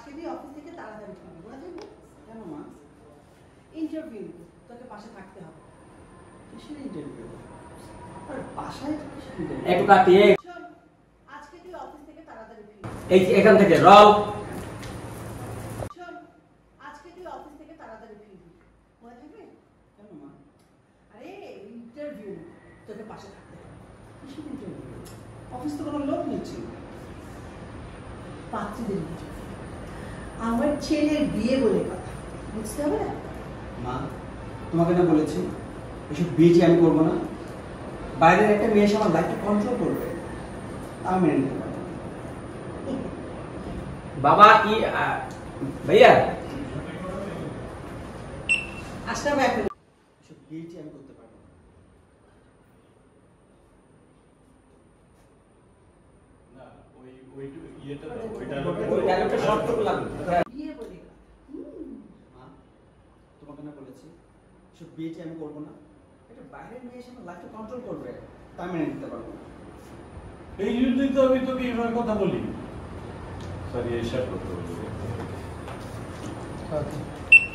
আজকে তুই অফিস থেকে তাড়াতাড়ি ফিরবি, মনে থাকবে? কেন মা? ইন্টারভিউ, তোকে পাশে থাকতে হবে। কিসের ইন্টারভিউ? আর বাসায় কিসের ইন্টারভিউ? একটু কাটিয়ে শোন, আজকে তুই অফিস থেকে তাড়াতাড়ি ফিরবি। এই এখান থেকে রল। শোন, আজকে তুই অফিস থেকে তাড়াতাড়ি ফিরবি, মনে থাকবে? কেন মা? আরে ইন্টারভিউ, তোকে পাশে থাকতে হবে। কিসের ইন্টারভিউ? অফিস তো কোনো লোক নিচ্ছি। পাত্রীদের interview। আমার ছেলের বিয়ে বলে কথা, বুঝতে হবে না? মা, তোমাকে না বলেছি এসব বিয়ে আমি করবো না। বাইরের একটা মেয়ে এসে আমার লাইফটা কন্ট্রোল করবে, আমি মেনে নিতে পারবো না। বাবা কি ভাইয়া আসতে হবে এখন। এসব বিয়ে আমি করতে পারবো না। বিয়ে বলে কথা। মা, তোমাকে না বলেছি এসব বিয়ে আমি করবো না। একটা বাইরের মেয়ে এসে আমার লাইফটা কন্ট্রোল করবে, তা মেনে নিতে পারবো না। এই জন্যই তো আমি তোকে এভাবে কথা বলি। সরি, এসব কথা বলি।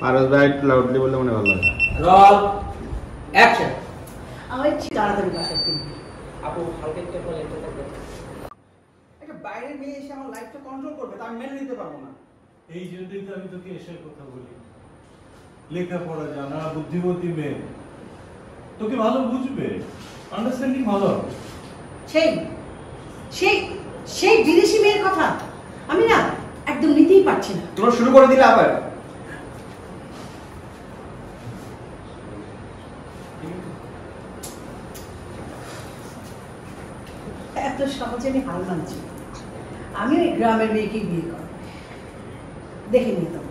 পারস ভাই একটু লাউডলি বললে মনে ভালো হয়। রল অ্যাকশন। আমার তাড়াতাড়ি বাসায় ফিরবি। আপু হালকা একটু বলে একটু করবে। একটা বাইরের মেয়ে এসে আমার লাইফটা কন্ট্রোল করবে, তা আমি মেনে নিতে পারবো না। এই জন্যই তো আমি তোকে এসব কথা বলি। লেখাপড়া জানা, বুদ্ধিমতী মেয়ে, তোকে ভালো বুঝবে, আন্ডারস্ট্যান্ডিং ভালো হবে। সেই সেই সেই বিদেশি মেয়ের কথা আমি না একদম নিতেই পারছি না। তোমরা শুরু করে দিলে আবার। এত সহজে আমি হার মানছি। আমি ওই গ্রামের মেয়েকে বিয়ে করব, দেখে নিতাম।